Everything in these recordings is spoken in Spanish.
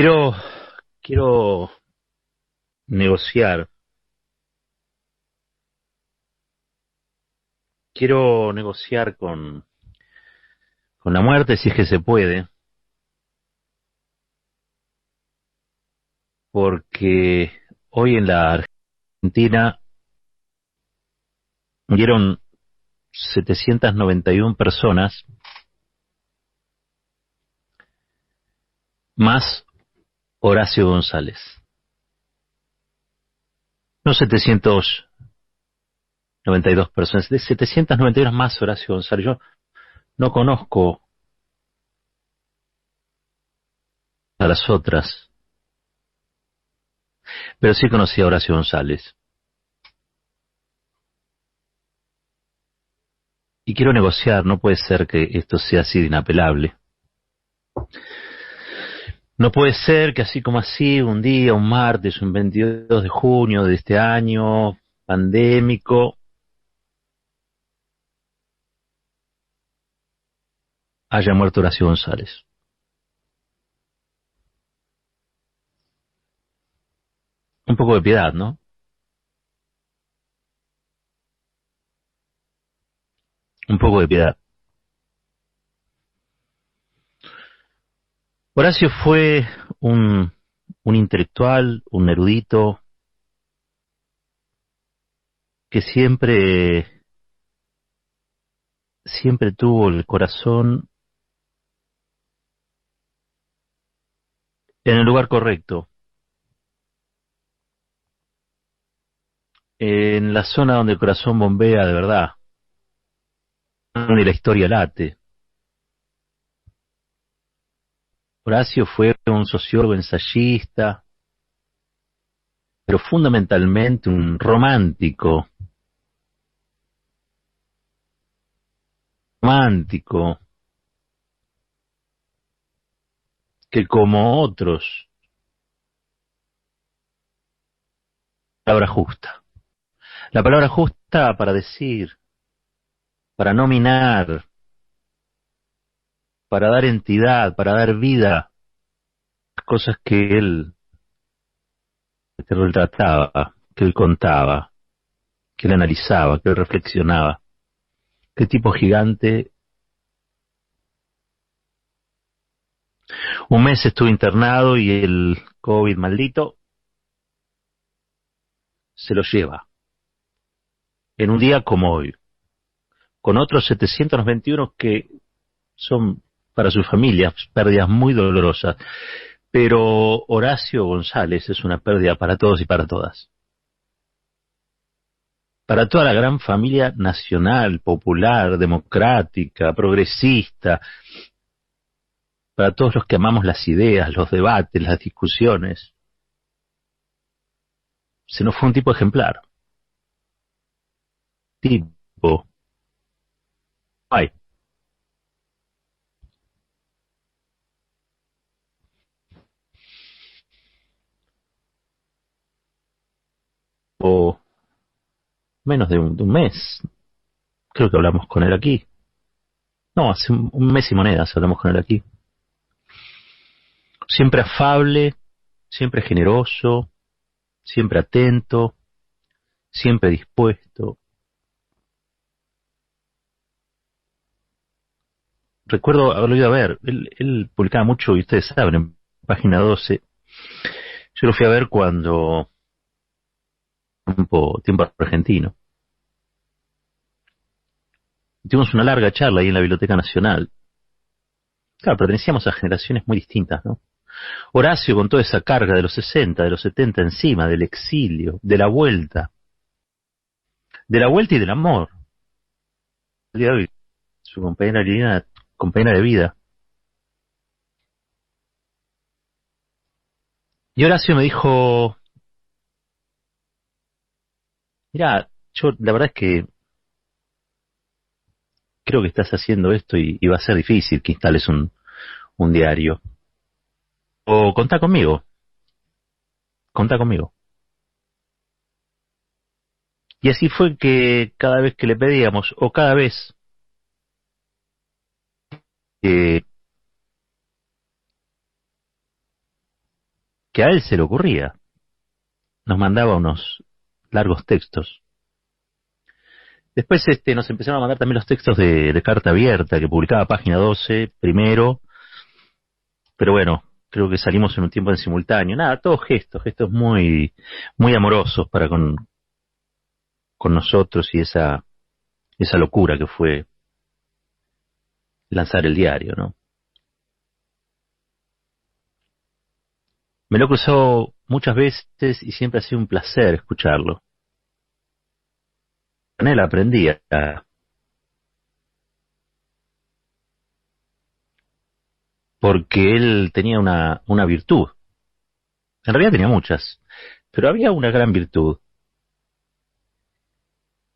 Quiero, quiero negociar, quiero negociar con la muerte si es que se puede, porque hoy en la Argentina murieron 791 personas, más Horacio González. No 792 personas, de 791 más Horacio González. Yo no conozco a las otras, pero sí conocí a Horacio González. Y quiero negociar, no puede ser que esto sea así de inapelable. No puede ser que así como así, un día, un martes, un 22 de junio de este año pandémico, haya muerto Horacio González. Un poco de piedad, ¿no? Un poco de piedad. Horacio fue un, un intelectual, un erudito, que siempre tuvo el corazón en el lugar correcto, en la zona donde el corazón bombea de verdad, donde la historia late. Horacio fue un sociólogo ensayista, pero fundamentalmente un romántico, que como otros, palabra justa. La palabra justa para decir, para nominar, para dar entidad, para dar vida, cosas que él retrataba, que él contaba, que él analizaba, que él reflexionaba. Qué tipo gigante. Un mes estuve internado y el COVID maldito se lo lleva. En un día como hoy, con otros 721 que son para sus familias pérdidas muy dolorosas. Pero Horacio González es una pérdida para todos y para todas. Para toda la gran familia nacional, popular, democrática, progresista, para todos los que amamos las ideas, los debates, las discusiones. Se nos fue un tipo ejemplar. Tipo. Ay, o menos de un mes. Creo que hablamos con él aquí. No, hace un mes y monedas hablamos con él aquí. Siempre afable, siempre generoso, siempre atento, siempre dispuesto. Recuerdo haberlo ido a ver. Él publicaba mucho, y ustedes saben, en página 12. Yo lo fui a ver cuando, tiempo argentino. Tuvimos una larga charla ahí en la Biblioteca Nacional. Claro, pertenecíamos a generaciones muy distintas, ¿no? Horacio con toda esa carga de los 60, de los 70 encima, del exilio, de la vuelta y del amor. El día de hoy, su compañera Liliana, compañera de vida. Y Horacio me dijo, mira, yo la verdad es que creo que estás haciendo esto y va a ser difícil que instales un diario. O contá conmigo, contá conmigo. Y así fue que cada vez que le pedíamos, o cada vez que que a él se le ocurría. Nos mandaba unos largos textos. Después nos empezaron a mandar también los textos de Carta Abierta, que publicaba Página 12 primero, pero bueno, creo que salimos en un tiempo en simultáneo. Nada, todos gestos muy, muy amorosos para con nosotros y esa locura que fue lanzar el diario, ¿no? Me lo he cruzado muchas veces y siempre ha sido un placer escucharlo. Con él aprendí porque él tenía una virtud. En realidad tenía muchas, pero había una gran virtud.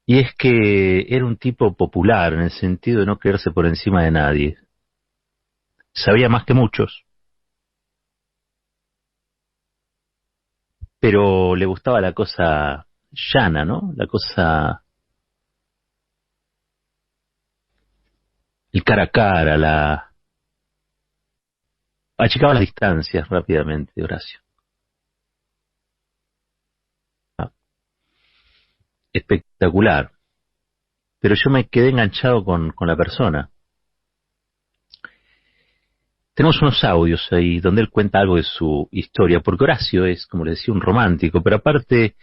Y es que era un tipo popular en el sentido de no quererse por encima de nadie. Sabía más que muchos, pero le gustaba la cosa llana, ¿no? La cosa, el cara a cara, achicaba las distancias rápidamente, Horacio. Ah, espectacular. Pero yo me quedé enganchado con la persona. Tenemos unos audios ahí donde él cuenta algo de su historia, porque Horacio es, como le decía, un romántico, pero aparte,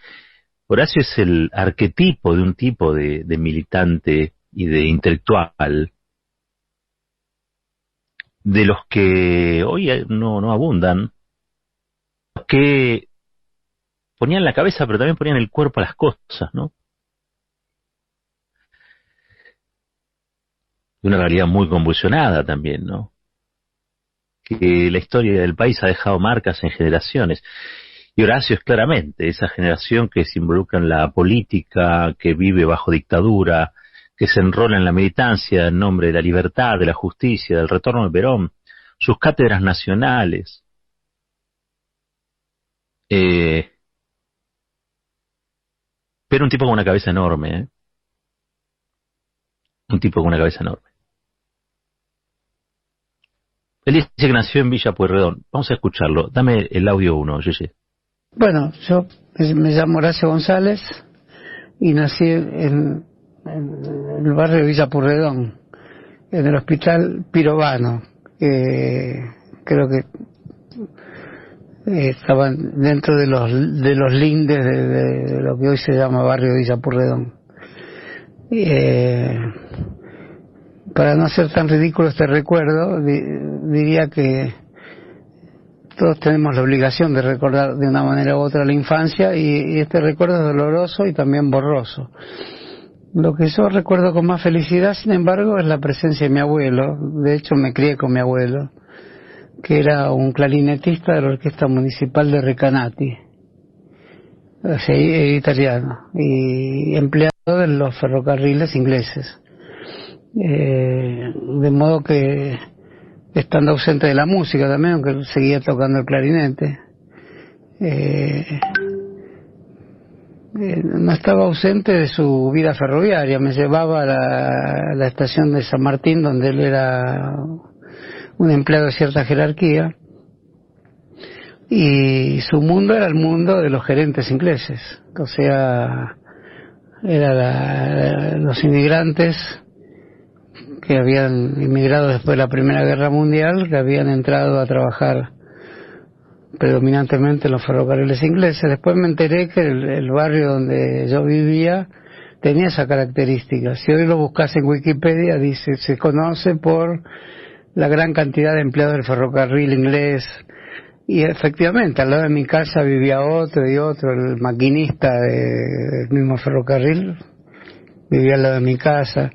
Horacio es el arquetipo de un tipo de militante y de intelectual, de los que hoy no abundan, que ponían la cabeza, pero también ponían el cuerpo a las cosas, ¿no? De una realidad muy convulsionada también, ¿no? Que la historia del país ha dejado marcas en generaciones. Y Horacio es claramente esa generación que se involucra en la política, que vive bajo dictadura, que se enrola en la militancia en nombre de la libertad, de la justicia, del retorno de Perón, sus cátedras nacionales. Eh, pero un tipo con una cabeza enorme, ¿eh? Un tipo con una cabeza enorme. Él dice que nació en Villa Pueyrredón. Vamos a escucharlo. Dame el audio 1, Yeye. Bueno, yo me llamo Horacio González y nací en el barrio de Villa Pueyrredón, en el hospital Pirovano, que creo que estaban dentro de los lindes de lo que hoy se llama barrio de Villa Pueyrredón. Para no ser tan ridículo este recuerdo, diría que todos tenemos la obligación de recordar de una manera u otra la infancia y este recuerdo es doloroso y también borroso. Lo que yo recuerdo con más felicidad, sin embargo, es la presencia de mi abuelo. De hecho, me crié con mi abuelo, que era un clarinetista de la Orquesta Municipal de Recanati, italiano, y empleado de los ferrocarriles ingleses. De modo que, estando ausente de la música también, aunque seguía tocando el clarinete, no estaba ausente de su vida ferroviaria. Me llevaba a la estación de San Martín, donde él era un empleado de cierta jerarquía, y su mundo era el mundo de los gerentes ingleses, o sea, los inmigrantes que habían inmigrado después de la Primera Guerra Mundial, que habían entrado a trabajar predominantemente en los ferrocarriles ingleses. Después me enteré que el barrio donde yo vivía tenía esa característica. Si hoy lo buscas en Wikipedia, dice, se conoce por la gran cantidad de empleados del ferrocarril inglés. Y efectivamente, al lado de mi casa vivía otro y otro, el maquinista del mismo ferrocarril vivía al lado de mi casa.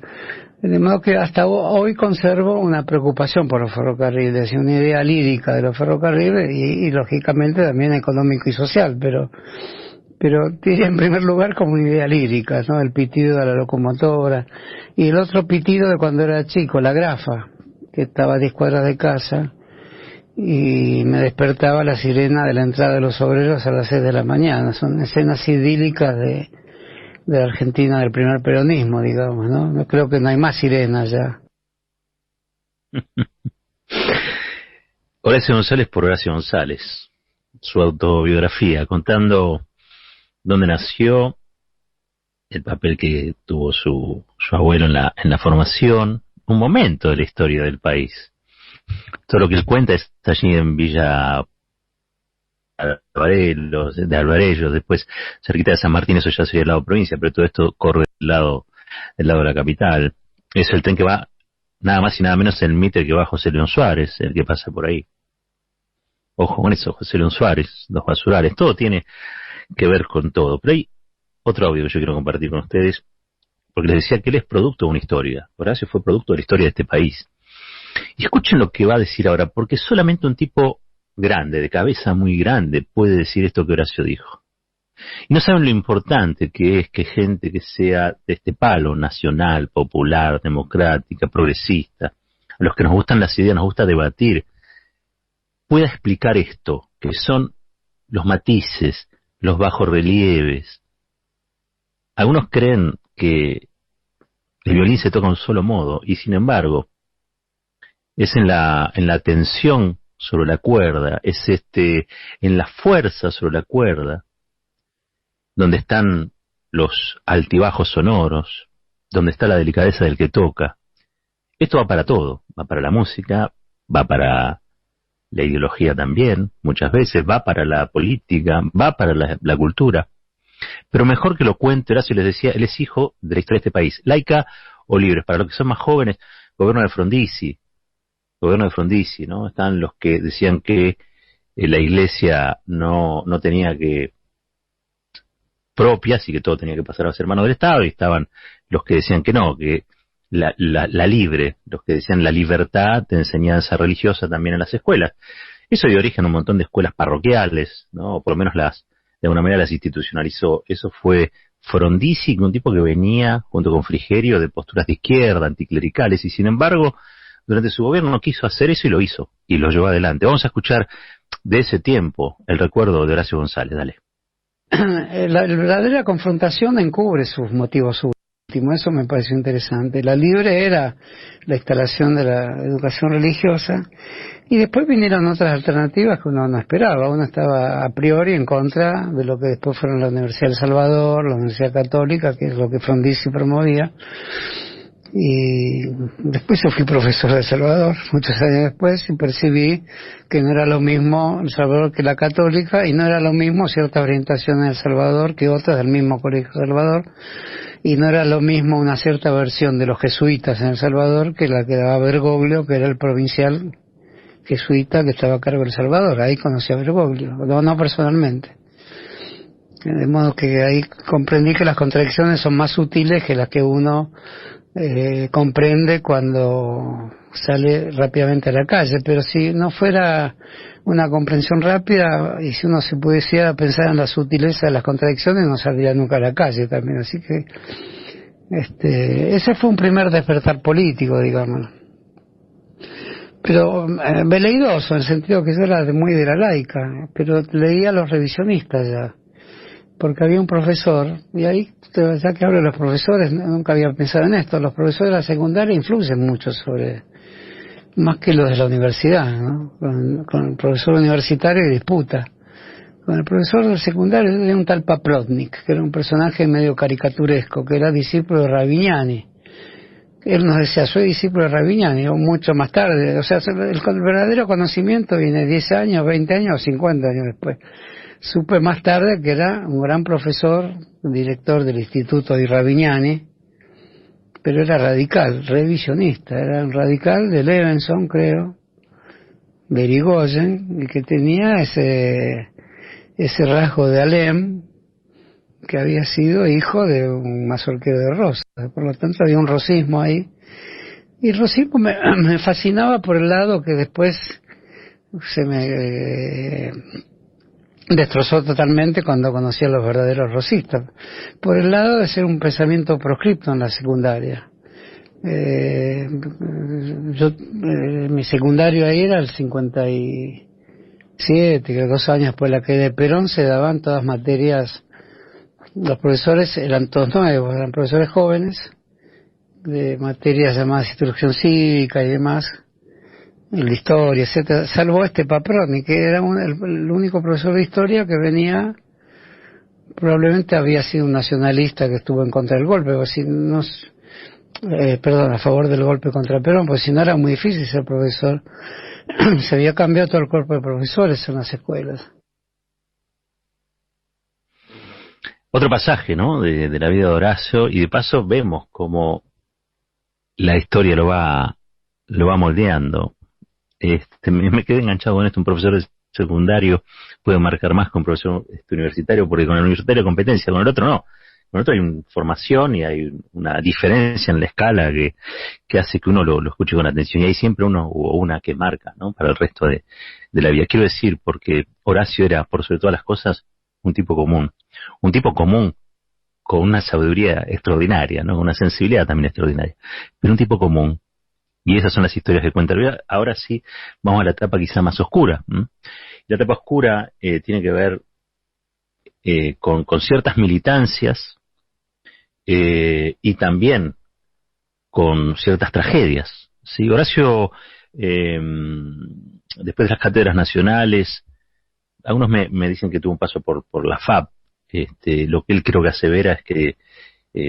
De modo que hasta hoy conservo una preocupación por los ferrocarriles y una idea lírica de los ferrocarriles y lógicamente también económico y social, pero diría en primer lugar como una idea lírica, ¿no? El pitido de la locomotora y el otro pitido de cuando era chico, la grafa, que estaba a 10 cuadras de casa y me despertaba la sirena de la entrada de los obreros a las 6 de la mañana. Son escenas idílicas de la Argentina del primer peronismo, digamos, ¿no? No creo que no hay más sirenas ya. Horacio González por Horacio González. su autobiografía, contando dónde nació, el papel que tuvo su abuelo en la formación, un momento de la historia del país. Todo lo que él cuenta está allí en Villa Alvarellos, después cerquita de San Martín, eso ya sería el lado provincia, pero todo esto corre del lado de la capital. Es el tren que va, nada más y nada menos, el Mitre que va José León Suárez, el que pasa por ahí. Ojo con eso, José León Suárez, los basurales, todo tiene que ver con todo. Pero hay otro audio que yo quiero compartir con ustedes, porque les decía que él es producto de una historia. Horacio fue producto de la historia de este país. Y escuchen lo que va a decir ahora, porque solamente un tipo grande, de cabeza muy grande, puede decir esto que Horacio dijo. Y no saben lo importante que es que gente que sea de este palo, nacional, popular, democrática, progresista, a los que nos gustan las ideas, nos gusta debatir, pueda explicar esto, que son los matices, los bajorrelieves. Algunos creen que el violín se toca de un solo modo, y sin embargo, es en la tensión sobre la cuerda, es en la fuerza sobre la cuerda, donde están los altibajos sonoros, donde está la delicadeza del que toca. Esto va para todo, va para la música, va para la ideología también, muchas veces, va para la política, va para la cultura. Pero mejor que lo cuente, Horacio les decía, él es hijo de la historia de este país, laica o libres. Para los que son más jóvenes, gobierno de Frondizi, ¿no? Están los que decían que la iglesia no tenía que propias y que todo tenía que pasar a ser mano del Estado, y estaban los que decían que no, que la libre, los que decían la libertad de enseñanza religiosa también en las escuelas. Eso dio origen a un montón de escuelas parroquiales, ¿no? O por lo menos de alguna manera las institucionalizó. Eso fue Frondizi, un tipo que venía junto con Frigerio de posturas de izquierda, anticlericales, y sin embargo, durante su gobierno no quiso hacer eso y lo hizo, y lo llevó adelante. Vamos a escuchar de ese tiempo el recuerdo de Horacio González, dale. La verdadera confrontación encubre sus motivos últimos, eso me pareció interesante. La libre era la instalación de la educación religiosa, y después vinieron otras alternativas que uno no esperaba. Uno estaba a priori en contra de lo que después fueron la Universidad del Salvador, la Universidad Católica, que es lo que Frondizi promovía. Y después yo fui profesor de El Salvador, muchos años después, y percibí que no era lo mismo El Salvador que la Católica, y no era lo mismo cierta orientación en El Salvador que otras del mismo Colegio de El Salvador, y no era lo mismo una cierta versión de los jesuitas en El Salvador que la que daba Bergoglio, que era el provincial jesuita que estaba a cargo de El Salvador. Ahí conocí a Bergoglio, no personalmente. De modo que ahí comprendí que las contradicciones son más sutiles que las que uno comprende cuando sale rápidamente a la calle. Pero si no fuera una comprensión rápida, y si uno se pudiera pensar en la sutileza de las contradicciones, no saldría nunca a la calle también. Así que ese fue un primer despertar político, digamos, pero veleidoso, en el sentido que yo era muy de la laica, pero leía a los revisionistas ya, porque había un profesor, y ahí, ya que hablo de los profesores, nunca había pensado en esto. Los profesores de la secundaria influyen mucho más que los de la universidad, ¿no? Con el profesor universitario y disputa. Con el profesor del secundario era un tal Paplotnik, que era un personaje medio caricaturesco, que era discípulo de Ravignani. Él nos decía, soy discípulo de Ravignani, o mucho más tarde. O sea, el verdadero conocimiento viene 10 años, 20 años o 50 años después. Supe más tarde que era un gran profesor, director del Instituto di Ravignani, pero era radical, revisionista, era un radical de Levenson, creo, de Irigoyen, y que tenía ese rasgo de Alem, que había sido hijo de un mazorquero de Rosas. Por lo tanto había un rosismo ahí, y el rosismo me fascinaba por el lado que después se me destrozó totalmente cuando conocí a los verdaderos rosistas, por el lado de ser un pensamiento proscripto en la secundaria. Mi secundario ahí era el 57, que 2 años después de la caída de Perón se daban todas materias. Los profesores eran todos nuevos, eran profesores jóvenes, de materias llamadas instrucción cívica y demás, la historia, etcétera, salvo Paproni, que era el único profesor de historia que venía, probablemente había sido un nacionalista que estuvo en contra del golpe, o si no, a favor del golpe contra Perón, pues si no era muy difícil ser profesor. Se había cambiado todo el cuerpo de profesores en las escuelas. Otro pasaje, ¿no?, de la vida de Horacio, y de paso vemos cómo la historia lo va moldeando. Me quedé enganchado con esto. Un profesor de secundario puede marcar más que un profesor universitario, porque con el universitario hay competencia, con el otro no. Con el otro hay formación y hay una diferencia en la escala que hace que uno lo escuche con atención, y hay siempre uno o una que marca, ¿no?, para el resto de la vida. Quiero decir, porque Horacio era, por sobre todas las cosas, un tipo común con una sabiduría extraordinaria, ¿no?, una sensibilidad también extraordinaria, pero un tipo común. Y esas son las historias que cuenta. Ahora sí, vamos a la etapa quizá más oscura. La etapa oscura tiene que ver con ciertas militancias y también con ciertas tragedias. ¿Sí? Horacio, después de las cátedras nacionales, algunos me dicen que tuvo un paso por la FAP. Lo que él creo que asevera es que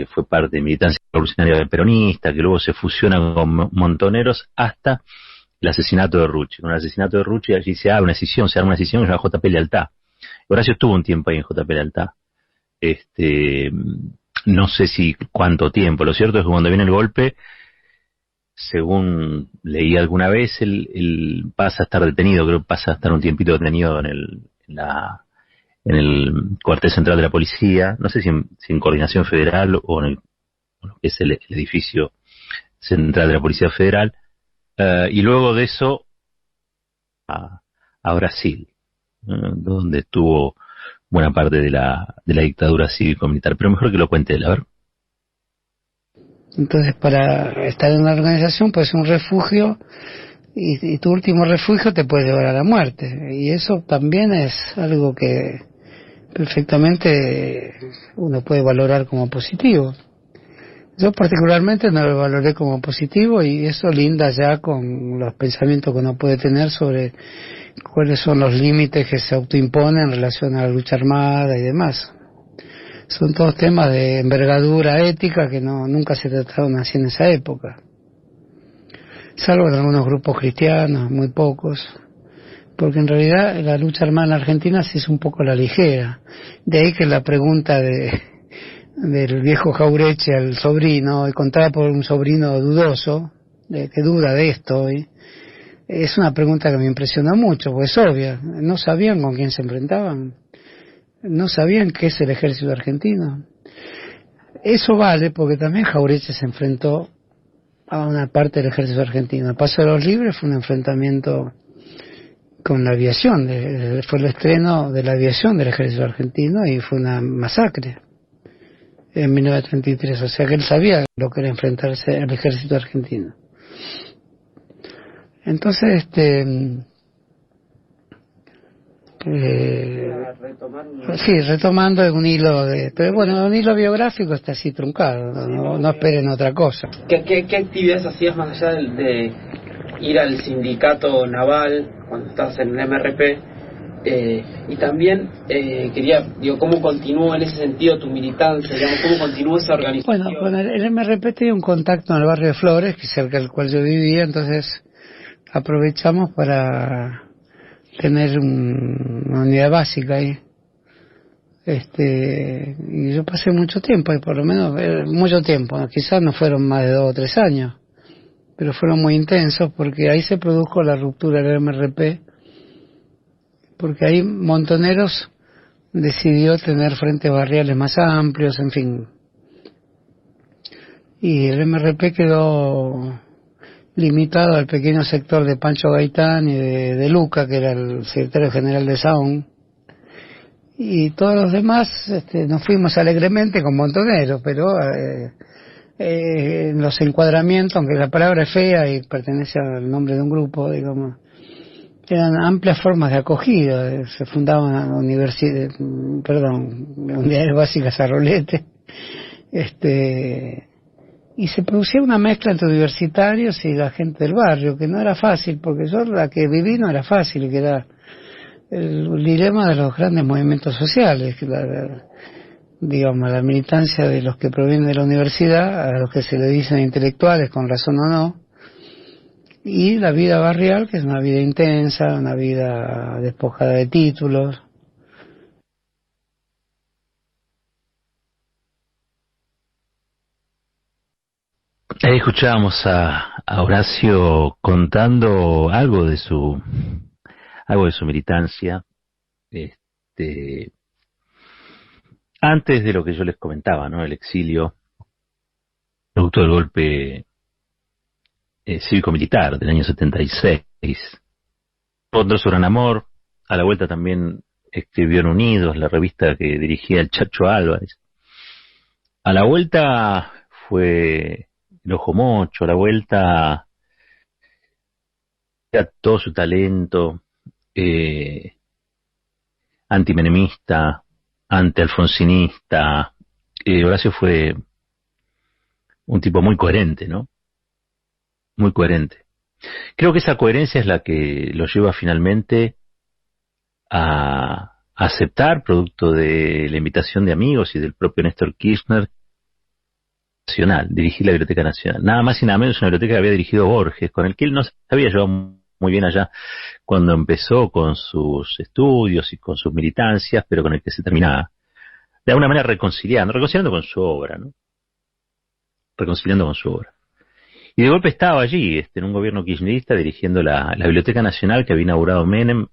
fue parte de militancia revolucionaria peronista, que luego se fusiona con Montoneros hasta el asesinato de Rucci. Con el asesinato de Rucci allí se arma una decisión que se llama JP Lealtad. Horacio estuvo un tiempo ahí en JP Lealtad. No sé si cuánto tiempo. Lo cierto es que cuando viene el golpe, según leí alguna vez, él pasa a estar detenido, creo que pasa a estar un tiempito detenido en el cuartel central de la policía, no sé si en Coordinación Federal o en lo que es el edificio central de la Policía Federal, y luego de eso a Brasil, donde estuvo buena parte de la dictadura cívico-militar. Pero mejor que lo cuente él, a ver. Entonces, para estar en una organización puede ser un refugio, y tu último refugio te puede llevar a la muerte, y eso también es algo que perfectamente uno puede valorar como positivo. Yo particularmente no lo valoré como positivo, y eso linda ya con los pensamientos que uno puede tener sobre cuáles son los límites que se autoimponen en relación a la lucha armada y demás. Son todos temas de envergadura ética que nunca se trataron así en esa época, salvo en algunos grupos cristianos, muy pocos, porque en realidad la lucha armada en Argentina se hizo un poco a la ligera. De ahí que la pregunta del viejo Jaureche al sobrino, y contada por un sobrino dudoso, que duda de esto hoy, es una pregunta que me impresionó mucho, porque es obvia. No sabían con quién se enfrentaban, no sabían qué es el ejército argentino. Eso vale porque también Jaureche se enfrentó a una parte del ejército argentino. El Paso de los Libres fue un enfrentamiento con la aviación, fue el estreno de la aviación del ejército argentino, y fue una masacre en 1933, o sea que él sabía lo que era enfrentarse al ejército argentino. Entonces, retomando un hilo pero bueno, un hilo biográfico está así truncado, no esperen otra cosa. ¿Qué actividades hacías más allá de ir al sindicato naval cuando estabas en el MRP? Y también ¿cómo continuó en ese sentido tu militancia? ¿Cómo continuó esa organización? Bueno, con el MRP tenía un contacto en el barrio de Flores, que es cerca del cual yo vivía, entonces aprovechamos para tener una unidad básica ahí. Y yo pasé mucho tiempo ahí, por lo menos, mucho tiempo, quizás no fueron más de 2 o 3 años, pero fueron muy intensos, porque ahí se produjo la ruptura del MRP, porque ahí Montoneros decidió tener frentes barriales más amplios, en fin. Y el MRP quedó limitado al pequeño sector de Pancho Gaitán y de Luca, que era el secretario general de SAON, y todos los demás nos fuimos alegremente con Montoneros, pero en los encuadramientos, aunque la palabra es fea y pertenece al nombre de un grupo, digamos, eran amplias formas de acogida. Se fundaban unidades básicas a rolete, y se producía una mezcla entre universitarios y la gente del barrio, que no era fácil, porque yo la que viví no era fácil, que era el dilema de los grandes movimientos sociales, que digamos, la militancia de los que provienen de la universidad, a los que se le dicen intelectuales, con razón o no, y la vida barrial, que es una vida intensa, una vida despojada de títulos. Ahí escuchábamos a Horacio contando algo de su militancia, antes de lo que yo les comentaba, ¿no? El exilio, producto del golpe cívico-militar del año 76. Encontró su gran amor. A la vuelta también escribió en Unidos, la revista que dirigía el Chacho Álvarez. A la vuelta fue el Ojo Mocho. A la vuelta era todo su talento antimenemista, antialfonsinista. Horacio fue un tipo muy coherente, ¿no? Muy coherente. Creo que esa coherencia es la que lo lleva finalmente a aceptar, producto de la invitación de amigos y del propio Néstor Kirchner, dirigir la Biblioteca Nacional. Nada más y nada menos una biblioteca que había dirigido Borges, con el que él no se había llevado muy bien allá cuando empezó con sus estudios y con sus militancias, pero con el que se terminaba de alguna manera reconciliando con su obra, ¿no? Reconciliando con su obra. Y de golpe estaba allí, en un gobierno kirchnerista, dirigiendo la Biblioteca Nacional que había inaugurado Menem,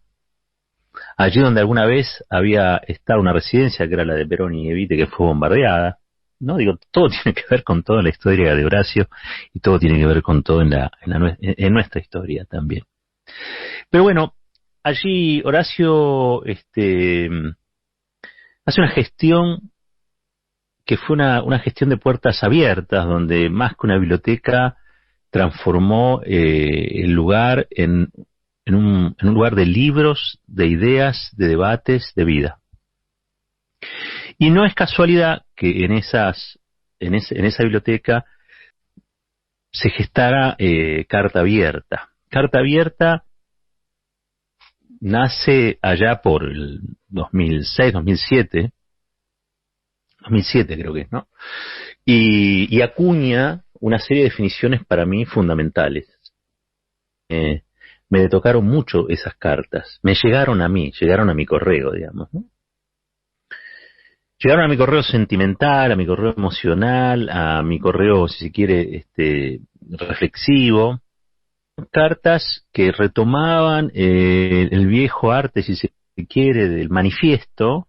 allí donde alguna vez había estado una residencia que era la de Perón y Evite, que fue bombardeada, ¿no? Digo, todo tiene que ver con todo en la historia de Horacio y todo tiene que ver con todo en nuestra historia también. Pero bueno, allí Horacio hace una gestión que fue una gestión de puertas abiertas, donde más que una biblioteca transformó el lugar en un lugar de libros, de ideas, de debates, de vida. Y no es casualidad que en esa biblioteca se gestara Carta Abierta. Carta Abierta nace allá por el 2006, 2007 creo que es, ¿no? Y acuña una serie de definiciones para mí fundamentales. Me tocaron mucho esas cartas. Me llegaron a mí correo, digamos, ¿no? Llegaron a mi correo sentimental, a mi correo emocional, a mi correo, si se quiere, reflexivo. Cartas que retomaban el viejo arte, si se quiere, del manifiesto,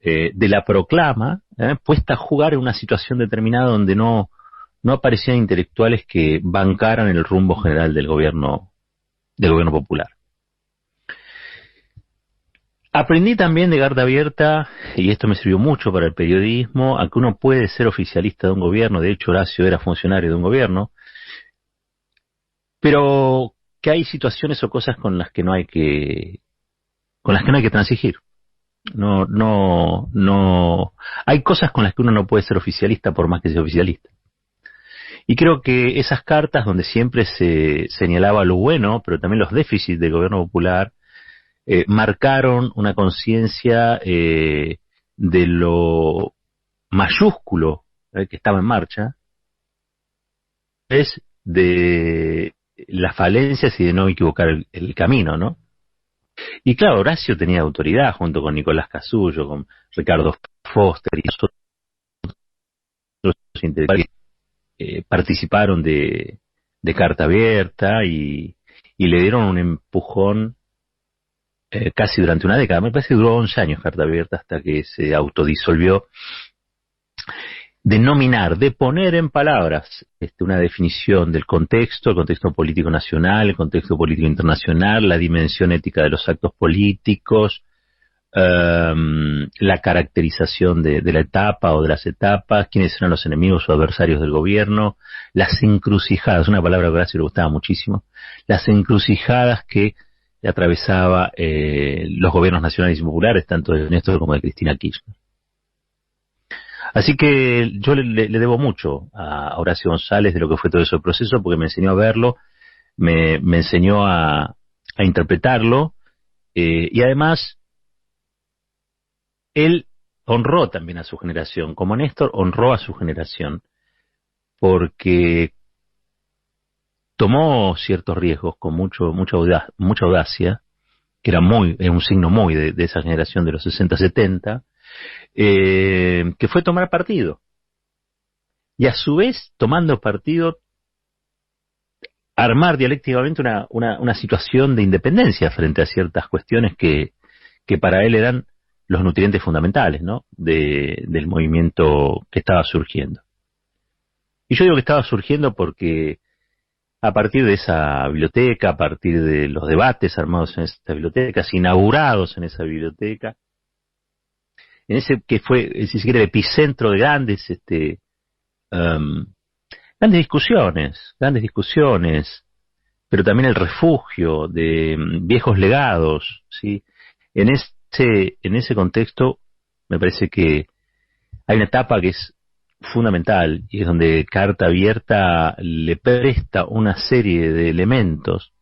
de la proclama, puesta a jugar en una situación determinada donde no aparecían intelectuales que bancaran el rumbo general del gobierno popular. Aprendí también de Carta Abierta, y esto me sirvió mucho para el periodismo, a que uno puede ser oficialista de un gobierno. De hecho, Horacio era funcionario de un gobierno, pero que hay situaciones o cosas con las que no hay que transigir. No, hay cosas con las que uno no puede ser oficialista por más que sea oficialista. Y creo que esas cartas donde siempre se señalaba lo bueno, pero también los déficits del gobierno popular, marcaron una conciencia de lo mayúsculo que estaba en marcha, es de las falencias y de no equivocar el camino, ¿no? Y claro, Horacio tenía autoridad junto con Nicolás Casullo, con Ricardo Foster y otros intelectuales que participaron de Carta Abierta y le dieron un empujón casi durante una década. Me parece que duró 11 años Carta Abierta hasta que se autodisolvió, de poner en palabras una definición del contexto, el contexto político nacional, el contexto político internacional, la dimensión ética de los actos políticos, la caracterización de la etapa o de las etapas, quiénes eran los enemigos o adversarios del gobierno, las encrucijadas, una palabra que a Horacio le gustaba muchísimo, las encrucijadas que atravesaba los gobiernos nacionales y populares, tanto de Néstor como de Cristina Kirchner. Así que yo le debo mucho a Horacio González de lo que fue todo ese proceso, porque me enseñó a verlo, me enseñó a interpretarlo, y además él honró también a su generación, como Néstor honró a su generación, porque tomó ciertos riesgos con mucha audacia, que era un signo muy de esa generación de los 60-70, que fue tomar partido. Y a su vez, tomando partido, armar dialécticamente una situación de independencia frente a ciertas cuestiones que para él eran los nutrientes fundamentales, ¿no? Del movimiento que estaba surgiendo. Y yo digo que estaba surgiendo porque a partir de esa biblioteca, a partir de los debates armados en esta biblioteca, inaugurados en esa biblioteca, en ese que fue, si se quiere, el epicentro de grandes discusiones, pero también el refugio de viejos legados, ¿sí? En ese contexto me parece que hay una etapa que es fundamental y es donde Carta Abierta le presta una serie de elementos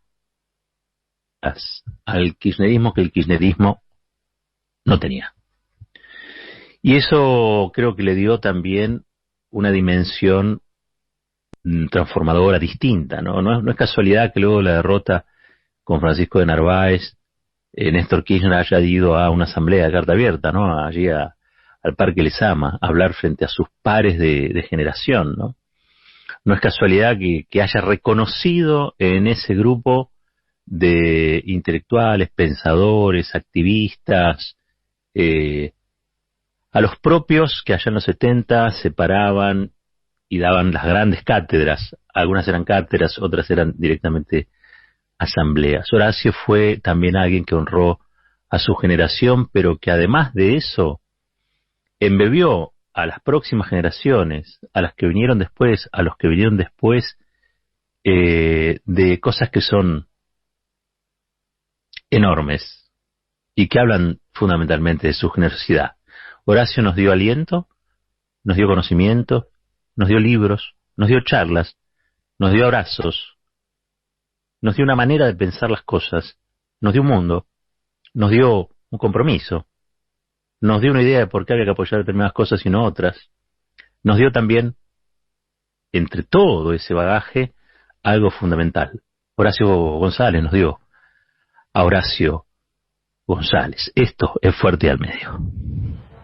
al kirchnerismo que el kirchnerismo no tenía. Y eso creo que le dio también una dimensión transformadora distinta, ¿no? No es casualidad que luego de la derrota con Francisco de Narváez, Néstor Kirchner haya ido a una asamblea de Carta Abierta, ¿no? Allí al Parque Lezama, a hablar frente a sus pares de generación, ¿no? No es casualidad que haya reconocido en ese grupo de intelectuales, pensadores, activistas, a los propios que allá en los 70 se paraban y daban las grandes cátedras. Algunas eran cátedras, otras eran directamente asambleas. Horacio fue también alguien que honró a su generación, pero que además de eso embebió a las próximas generaciones, a las que vinieron después, a los que vinieron después, de cosas que son enormes y que hablan fundamentalmente de su generosidad. Horacio nos dio aliento, nos dio conocimiento, nos dio libros, nos dio charlas, nos dio abrazos, nos dio una manera de pensar las cosas, nos dio un mundo, nos dio un compromiso, nos dio una idea de por qué había que apoyar determinadas cosas y no otras, nos dio también, entre todo ese bagaje, algo fundamental. Horacio González nos dio a Horacio González. Esto es Fuerte y al Medio.